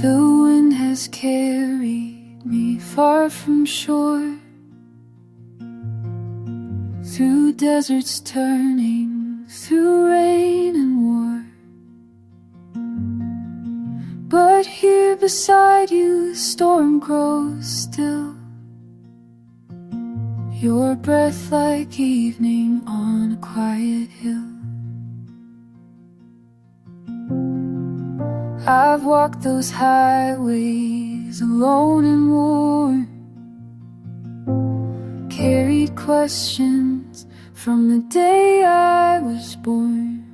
The wind has carried me far from shore, through deserts turning, through rain and war. But here beside you the storm grows still, your breath like evening on a quiet hill. I've walked those highways alone and worn, carried questions from the day I was born.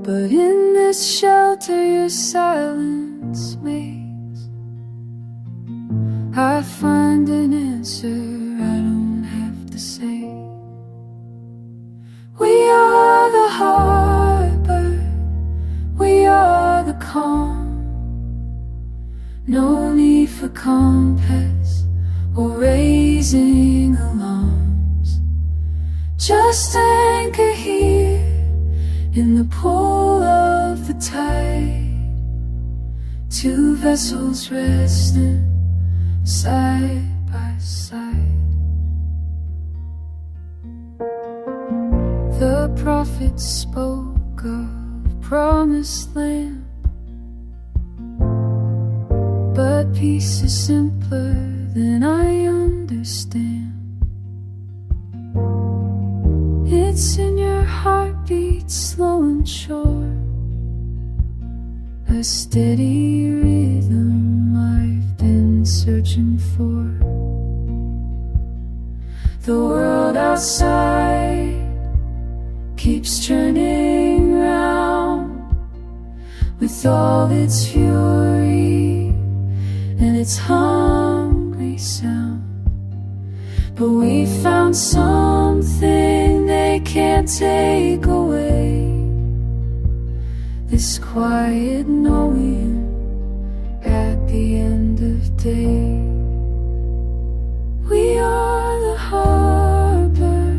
But in this shelter your silence makes, I find an answer I don't have to say. We are the harbor, we are the calm. No need for compass or raising alarms. Just anchor here in the pull of the tide, two vessels resting side by side. The prophet spoke of promised land, but peace is simpler than I understand. It's in your heartbeat, slow and sure, a steady rhythm I've been searching for. The world outside keeps turning round, with all its fury and its hungry sound. But we found something they can't take away, this quiet knowing at the end of day. We are the harbor,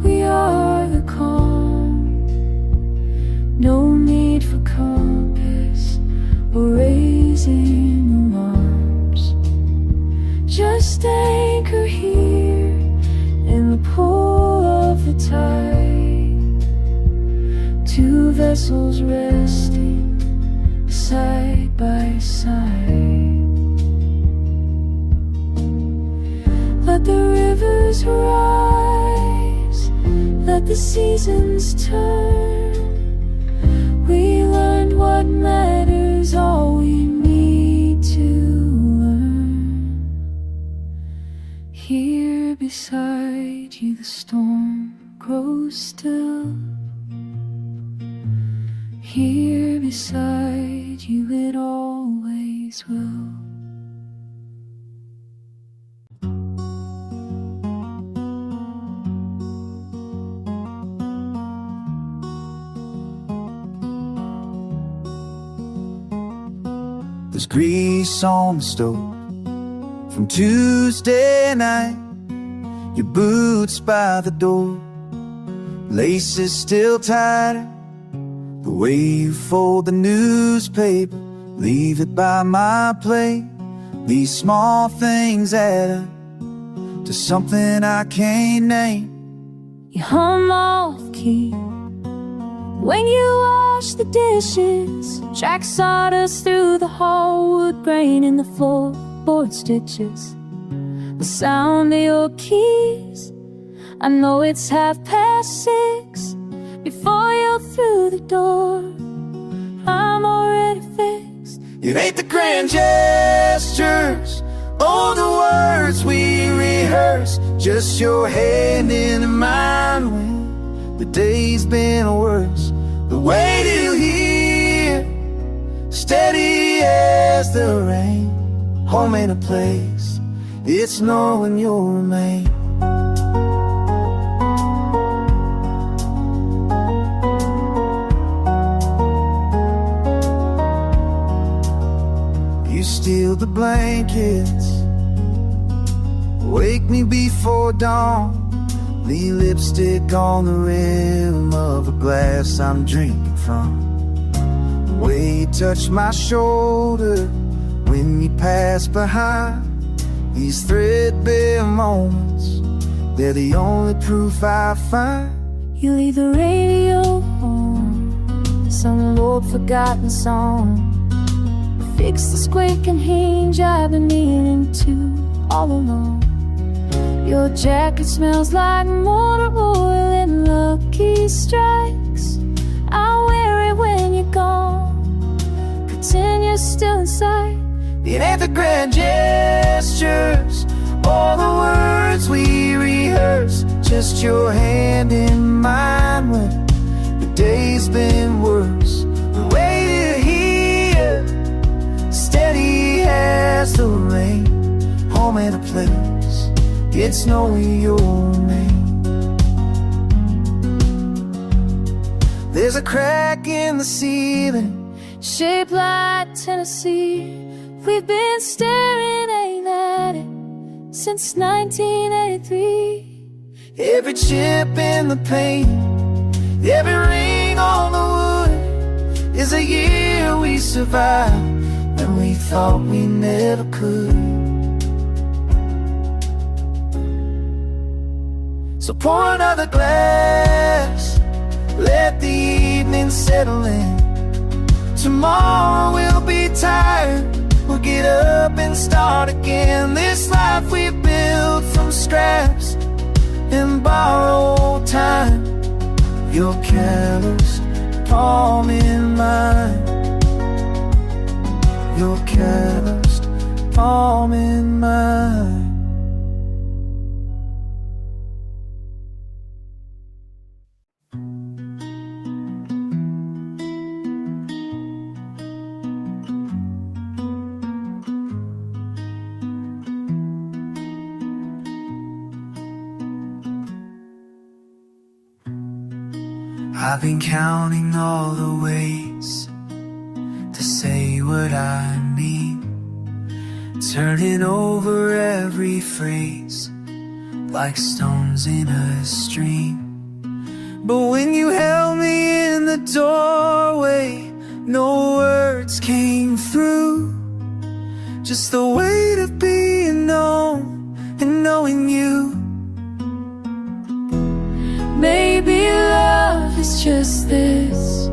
we are the calm. No need for compass or raising alarms. Just anchor here in the pull of the tide, two vessels resting side by side. Let the rivers rise, let the seasons turn. We learned what matters, all we need to learn. Here beside you the storm grows still, here beside you it always will. There's grease on the stove from Tuesday night, your boots by the door, laces still tighter, the way you fold the newspaper, leave it by my plate. These small things add up to something I can't name. You hum off key when you wash the dishes, track sawdust through the hardwood grain in the floorboard stitches. The sound of your keys, I know it's 6:30. Before you're through the door, I'm already fixed. It ain't the grand gestures or the words we rehearse, just your hand in mine when the day's been worse. The way to hear, steady as the rain, home in a place, it's knowing you'll remain. You steal the blankets, wake me before dawn, leave lipstick on the rim of a glass I'm drinking from. The way you touch my shoulder when you pass behind. These threadbare moments, they're the only proof I find. You leave the radio on, some old forgotten song. Fix the squeaking hinge I've been meaning to all along. Your jacket smells like motor oil and Lucky Strikes. I'll wear it when you're gone, pretend you're still inside. It ain't the grand gestures or the words we rehearse, just your hand in mine when the day's been worse. The way you're here, steady as the rain, home in a place, it's knowing your name. There's a crack in the ceiling, shaped like Tennessee. We've been staring at it since 1983. Every chip in the paint, every ring on the wood is a year we survived and we thought we never could. So pour another glass, let the evening settle in. Tomorrow we'll be tired, we'll get up and start again. This life we built from scraps and borrowed time. Your calloused palm in mine, your calloused palm in mine. I've been counting all the ways to say what I mean, turning over every phrase like stones in a stream. But when you held me in the doorway, no words came through, just the weight of being known and knowing you. Maybe love is just this,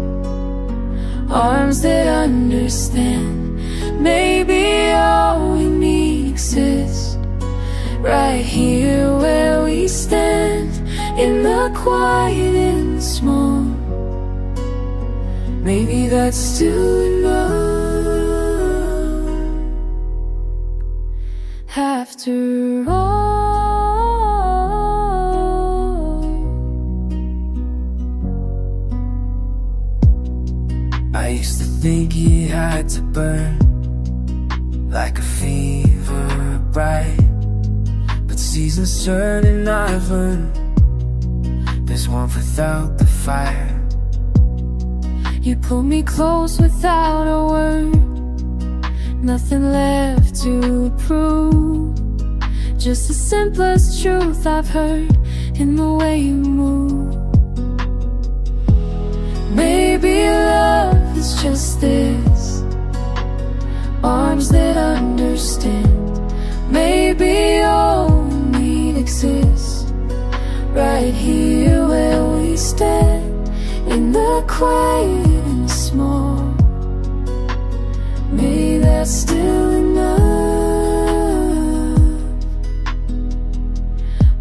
arms that understand. Maybe all we need exists right here where we stand, in the quiet and small. Maybe that's still enough. After all, I used to think you had to burn like a fever bright, but seasons turn and I've learned there's warmth without the fire. you pulled me close without a word, nothing left to prove, just the simplest truth I've heard in the way you move. Maybe love is just this, arms that understand. Maybe all we need exists right here where we stand, in the quiet and small. Maybe that's still enough.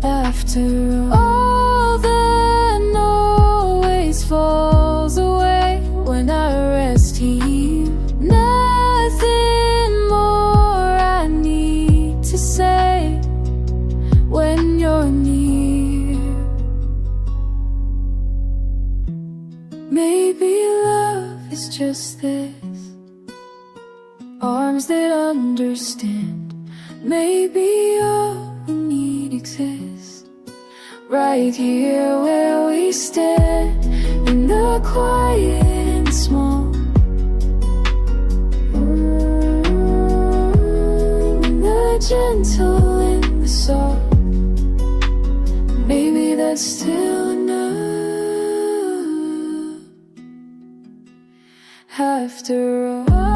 After all that always falls away when I rest here, nothing more I need to say when you're near. Maybe love is just this, arms that understand. Maybe all we need exists right here where we stand, in the quiet and small. In the gentle and the soft. Maybe that's still enough. after all.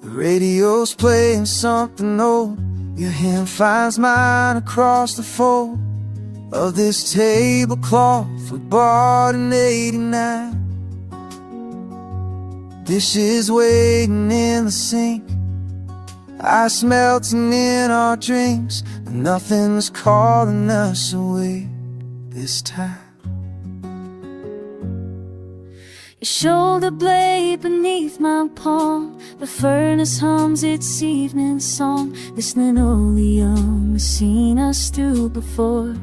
The radio's playing something old. Your hand finds mine across the fold of this tablecloth we bought in '89. Dishes waiting in the sink, ice melting in our drinks, but nothing's calling us away this time. Your shoulder blade beneath my palm, the furnace hums its evening song, listening only young, we've seen us through before.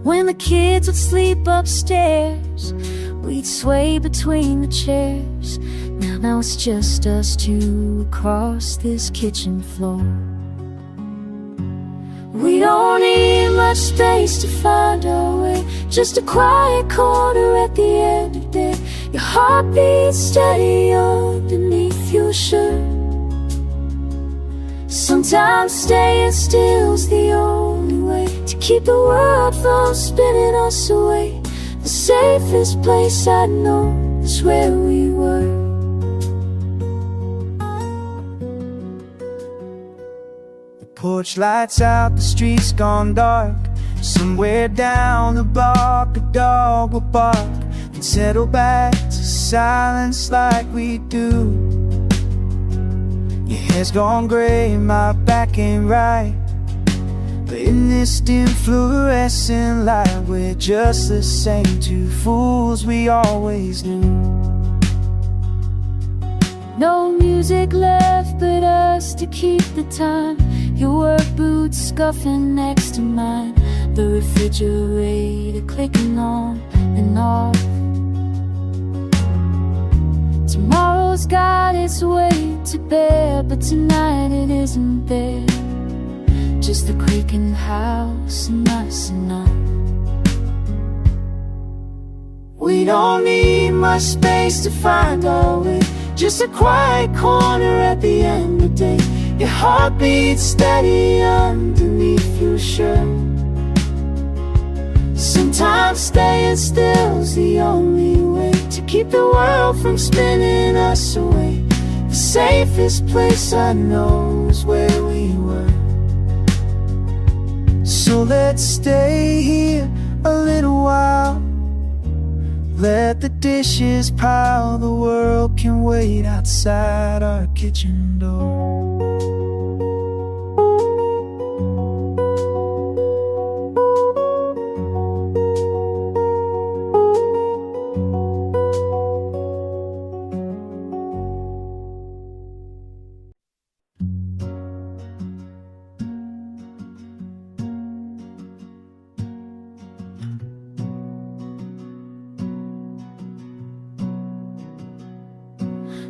When the kids would sleep upstairs, we'd sway between the chairs. Now it's just us two across this kitchen floor. We don't need much space to find our way, just a quiet corner at the end of the day. Your heart beats steady underneath your shirt. Sometimes staying still's the only way to keep the world from spinning us away. The safest place I know is where we were. Porch lights out, the street's gone dark. Somewhere down the block a dog will bark and settle back to silence like we do. Your hair's gone gray, my back ain't right, but in this dim fluorescent light, we're just the same two fools we always knew. No music left but us to keep the time. Your work boots scuffing next to mine, the refrigerator clicking on and off. Tomorrow's got its weight to bear, but tonight it isn't there. Just the creak in the house and us enough. We don't need much space to find our way, just a quiet corner at the end of the day. Your heart beats steady underneath your shirt. Sometimes staying still's the only way to keep the world from spinning us away. The safest place I know is where we were. So let's stay here a little while. Let the dishes pile, the world can wait outside our kitchen door.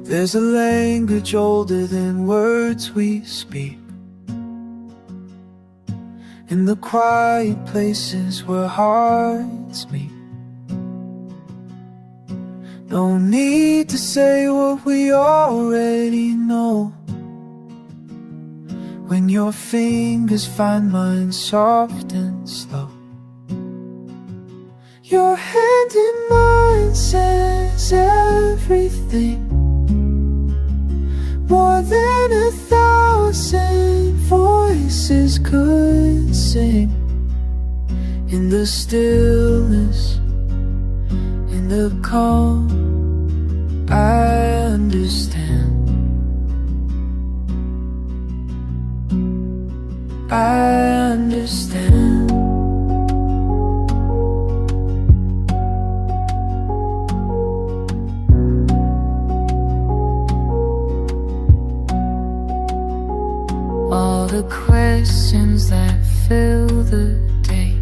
There's a language older than words we speak, in the quiet places where hearts meet. No need to say what we already know. When your fingers find mine soft and slow, your hand in mine says everything, more than 1,000 voices could sing. In the stillness, in the calm, I understand. I understand. All the questions emotions that fill the day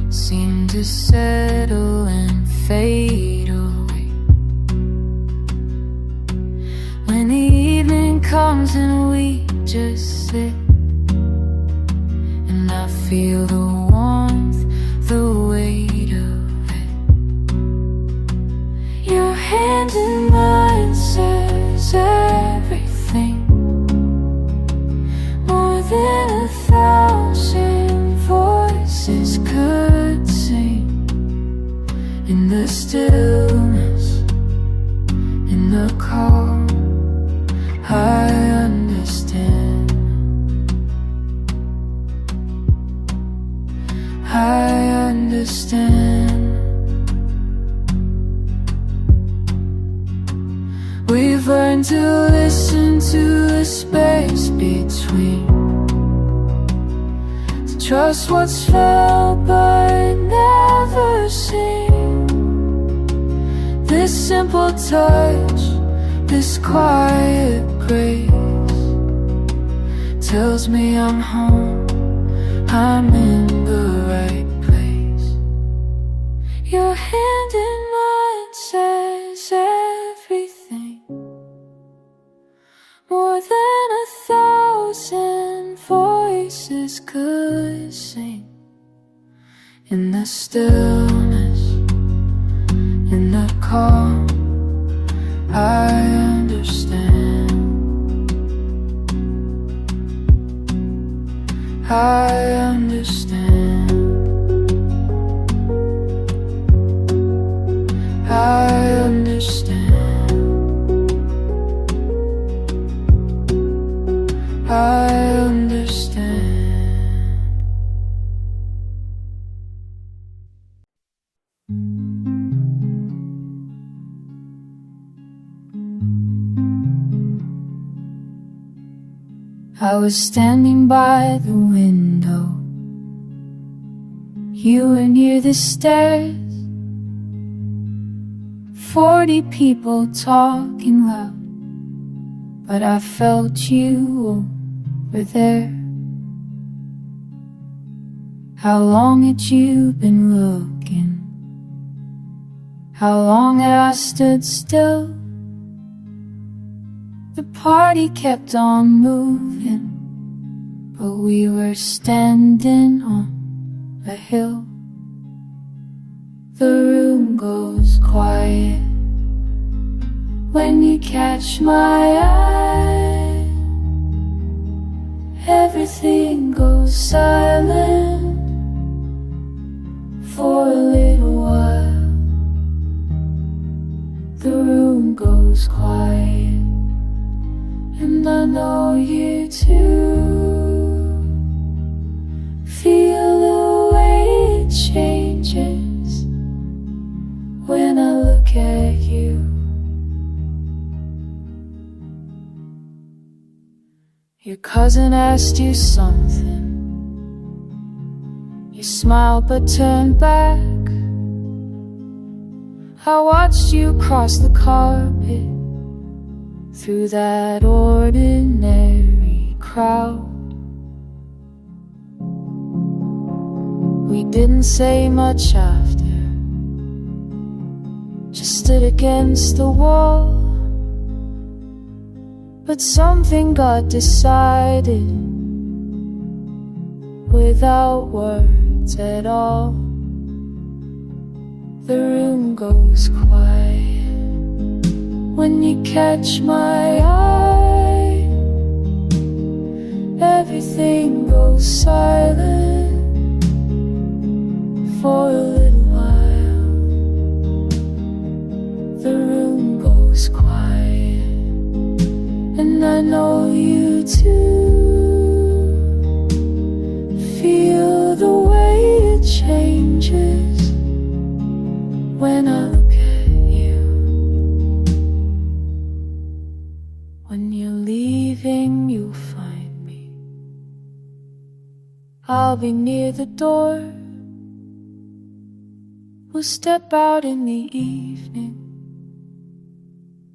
seem to settle and fade away. When the evening comes and we just sit, and I feel the warmth, the weight of it. Your hand in mine says everything, more than 1,000 voices could sing. In the stillness, in the calm, I understand. I understand. We've learned to listen to the space between, to trust what's felt but never seen. This simple touch, this quiet grace tells me I'm home, I'm in the right place. Your hand in mine says everything, more than 1,000 voices could sing. In the stillness, in the calm, I understand. I understand. I understand. I understand. I was standing by the window, you were near the stairs, 40 people talking loud, but I felt you over there. How long had you been looking? How long had I stood still? The party kept on moving, but we were standing on a hill. The room goes quiet when you catch my eye. Everything goes silent for a little while. The room goes quiet, and I know you too. Feel the way it changes when I look at you. Your cousin asked you something, you smiled but turned back. I watched you cross the carpet through that ordinary crowd. We didn't say much after, just stood against the wall. But something got decided without words at all. The room goes quiet when you catch my eye. Everything goes silent for a little while. The room goes quiet, and I know you too. Feel the way it changes when I look at you. When you're leaving, you'll find me. I'll be near the door. We'll step out in the evening.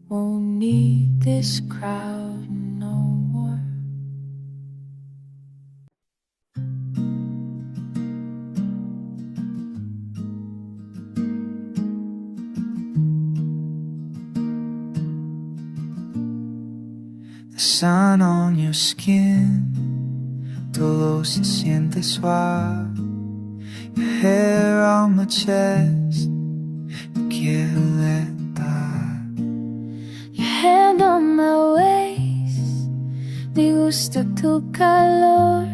Won't need this crowd no more. sun on your skin, todo se siente suave. Your hair on my chest, no quiero let die. Your hand on my waist, me gusta tu calor.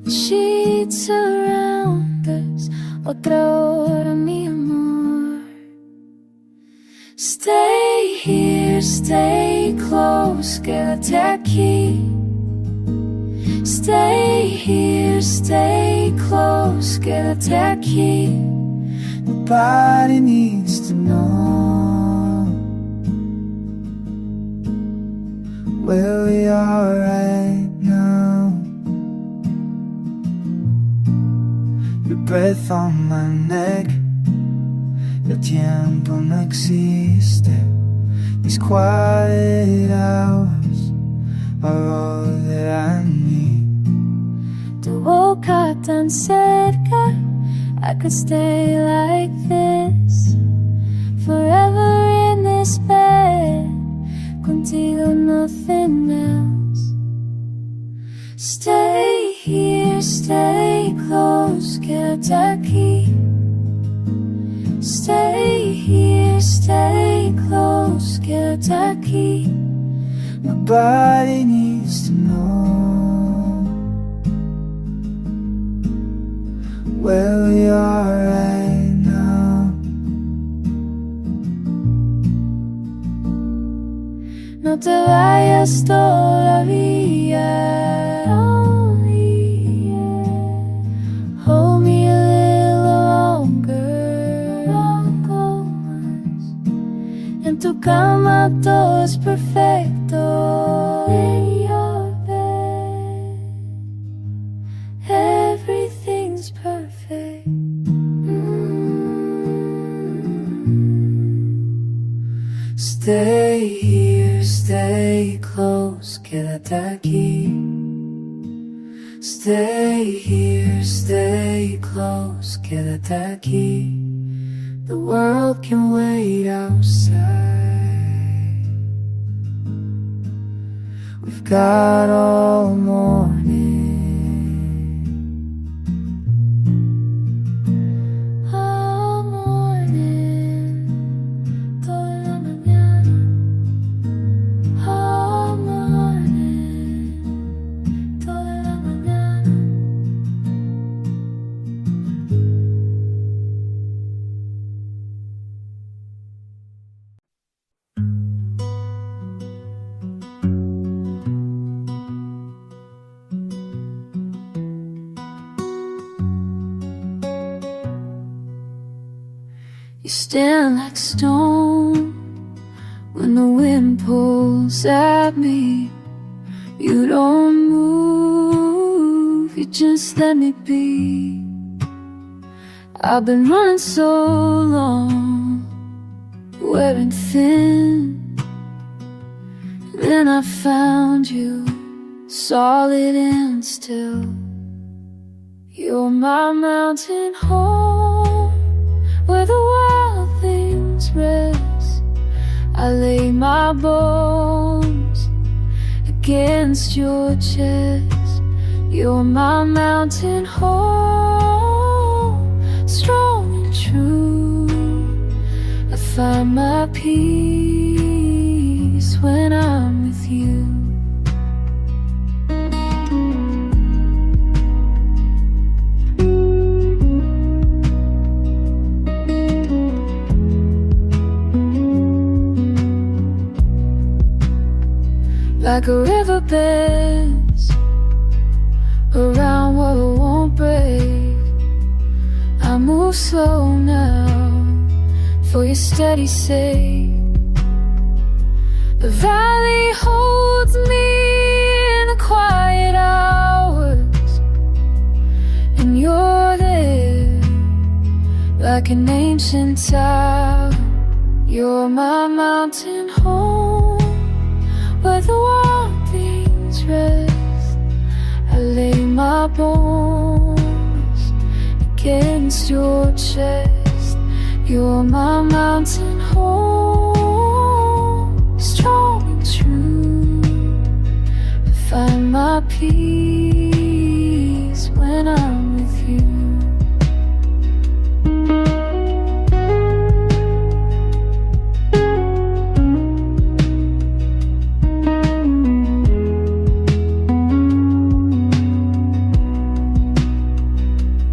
The sheets around us, otra hora, mi amor. Stay here, stay close, quédate aquí. Stay here, stay close, quédate aquí. Nobody needs to know where we are right now. Your breath on my neck, el tiempo no existe. These quiet hours are all that I need. Tu boca tan cerca, I could stay like this forever in this bed, contigo nothing else. Stay here, stay close, quédate aquí. Stay here, stay close, quédate aquí. Nobody needs to know where we are right now. No te vayas todavía. Hold me a little longer. En tu cama todo es perfecto. In your bed, everything's perfect. Stay here, stay close, quédate aquí. Stay here, stay close, quédate aquí. The world can wait outside. We've got all morning. All morning, toda la mañana. All morning, toda la mañana. You stand like stone when the wind pulls at me. You don't move, you just let me be. I've been running so long, wearing thin. Then I found you, solid and still. You're my mountain home, where the wild things rest. I lay my bones against your chest. You're my mountain home, strong and true. I find my peace when I'm with you. Like a river bends around what won't break. I move slow now for your steady sake. The valley holds me in the quiet hours, and you're there like an ancient tower. You're my mountain home, where the wild things rest. I lay my bones against your chest. You're my mountain home, strong and true. my peace when I'm with you.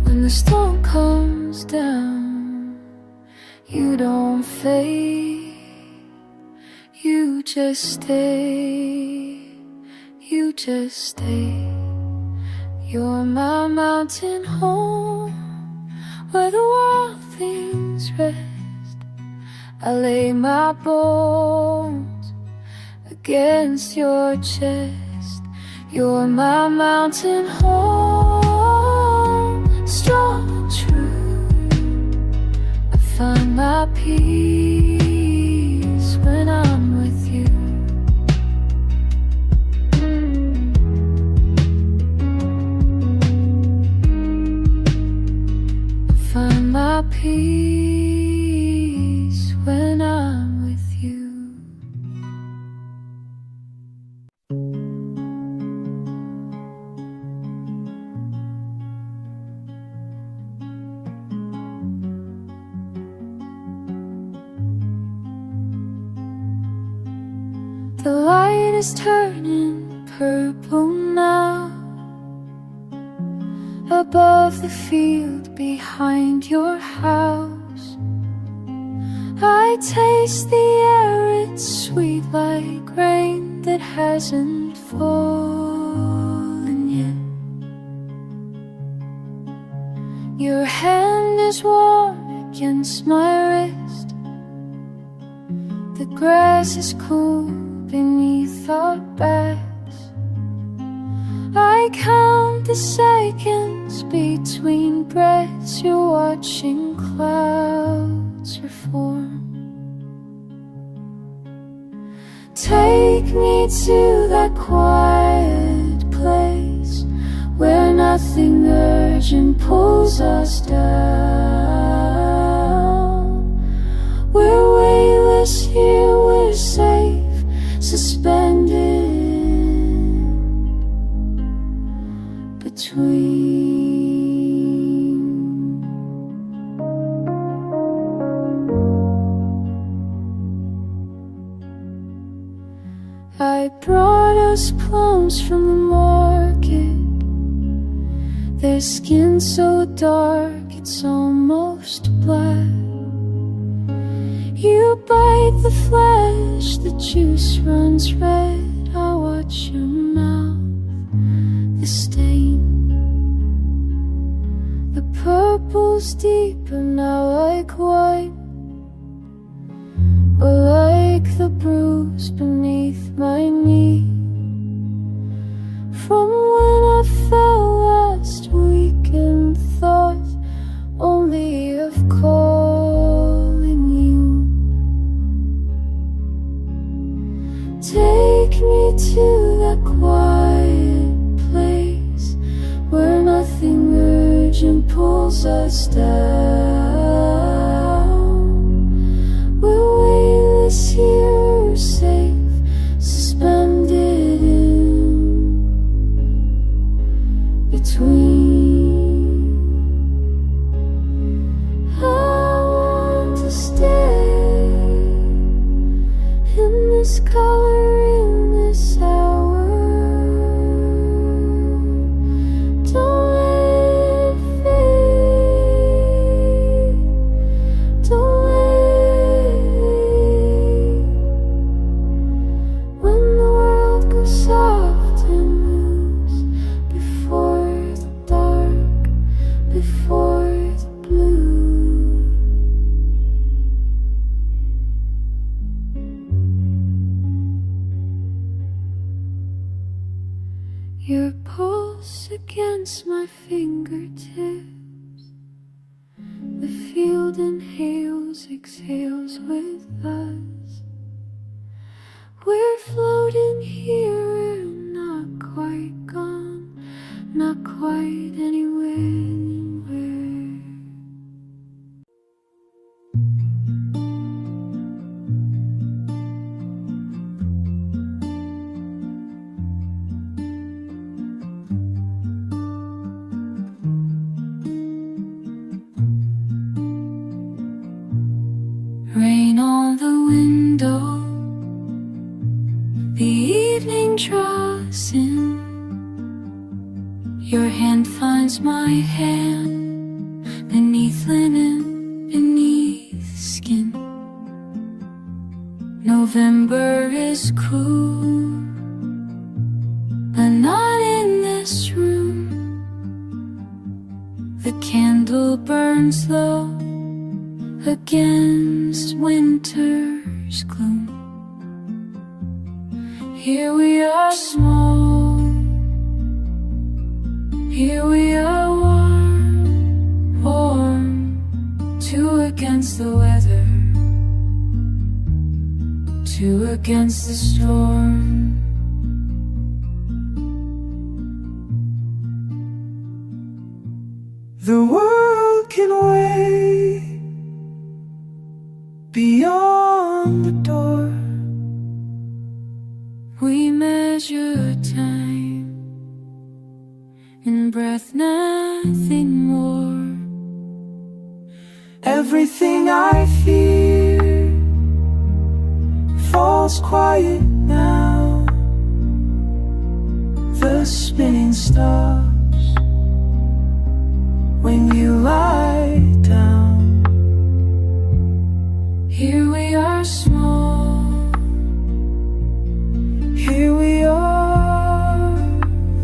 When the storm comes down, you don't fade, you just stay, you just stay. You're my mountain home, where the world things rest. I lay my bones against your chest. You're my mountain home, strong and true. I find my peace when I'm with you. I find my peace when I'm with you. The light is turning purple now, above the field behind your house. I taste the air, it's sweet like rain that hasn't fallen yet. Your hand is warm against my wrist. The grass is cool beneath our backs. I count the seconds between breaths. You're watching clouds reform. Take me to that quiet place where nothing urgent pulls us down. We're weightless here, we're safe, suspended between. I brought us plums from the market. Their skin so dark it's almost black. You bite the flesh, the juice runs red. I watch your mouth, the stain. The purple's deeper now like wine, or like the bruise beneath my knee. From when I fell last week and thought only of calling you. Take me to that quiet place where nothing urgent pulls us down. We're weightless here, we're safe, suspended in between. I want to stay in this color, in this hour. Don't let it fade, don't let it leave. When the world goes soft and moves before the dark, before the blue. Your pulse against my fingertips. The field inhales, exhales with us. We're floating here, not quite gone, not quite anywhere. trust in. Your hand finds my hand, beneath linen, beneath skin. November is cruel, but not in this room. The candle burns low against winter's gloom. Here we are small, here we are warm, warm. Two against the weather, two against the storm. The world can wait beyond the door. We measure time in breath, nothing more. Everything I fear falls quiet now. The spinning stops when you lie down. Here we are small, here we are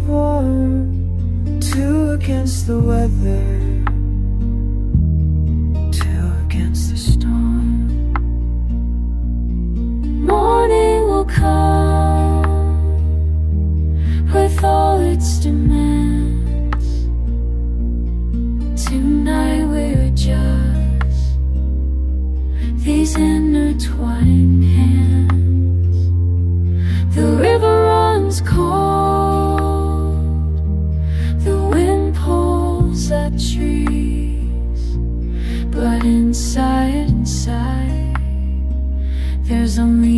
warm. Two against the weather, two against the storm. morning will come with all its demands. Tonight we're just these intertwined hands. The river runs cold, the wind pulls at trees, but inside, there's only